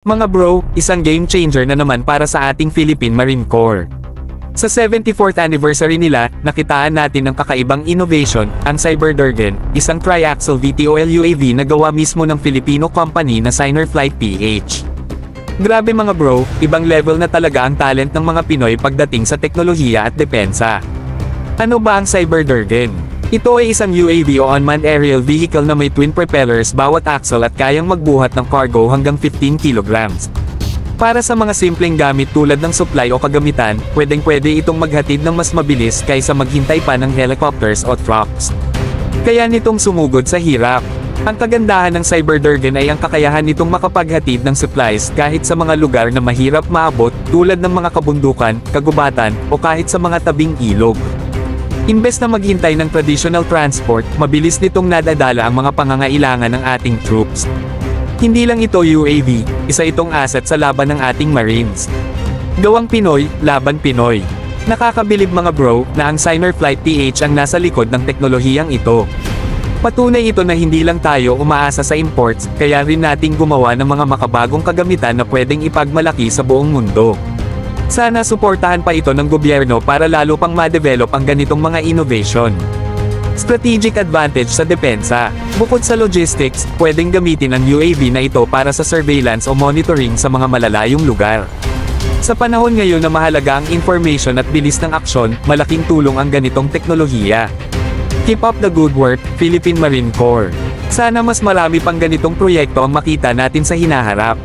Mga bro, isang game changer na naman para sa ating Philippine Marine Corps. Sa 74th anniversary nila, nakitaan natin ang kakaibang innovation, ang Cyberdragon, isang triaxle VTOL UAV na gawa mismo ng Filipino company na Sinerflight PH. Grabe mga bro, ibang level na talaga ang talent ng mga Pinoy pagdating sa teknolohiya at depensa. Ano ba ang Cyberdragon? Ito ay isang UAV o unmanned aerial vehicle na may twin propellers bawat axle at kayang magbuhat ng cargo hanggang 15 kilograms. Para sa mga simpleng gamit tulad ng supply o kagamitan, pwedeng-pwede itong maghatid ng mas mabilis kaysa maghintay pa ng helicopters o trucks. Kaya nitong sumugod sa hirap. Ang kagandahan ng Cyberdragon ay ang kakayahan nitong makapaghatid ng supplies kahit sa mga lugar na mahirap maabot tulad ng mga kabundukan, kagubatan, o kahit sa mga tabing ilog. Imbes na maghintay ng traditional transport, mabilis nitong nadadala ang mga pangangailangan ng ating troops. Hindi lang ito UAV, isa itong asset sa laban ng ating Marines. Gawang Pinoy, laban Pinoy. Nakakabilib mga bro, na ang Sinerflight PH ang nasa likod ng teknolohiyang ito. Patunay ito na hindi lang tayo umaasa sa imports, kaya rin nating gumawa ng mga makabagong kagamitan na pwedeng ipagmalaki sa buong mundo. Sana suportahan pa ito ng gobyerno para lalo pang ma-develop ang ganitong mga innovation. Strategic advantage sa depensa. Bukod sa logistics, pwedeng gamitin ang UAV na ito para sa surveillance o monitoring sa mga malalayong lugar. Sa panahon ngayon na mahalaga ang information at bilis ng aksyon, malaking tulong ang ganitong teknolohiya. Keep up the good work, Philippine Marine Corps. Sana mas marami pang ganitong proyekto ang makita natin sa hinaharap.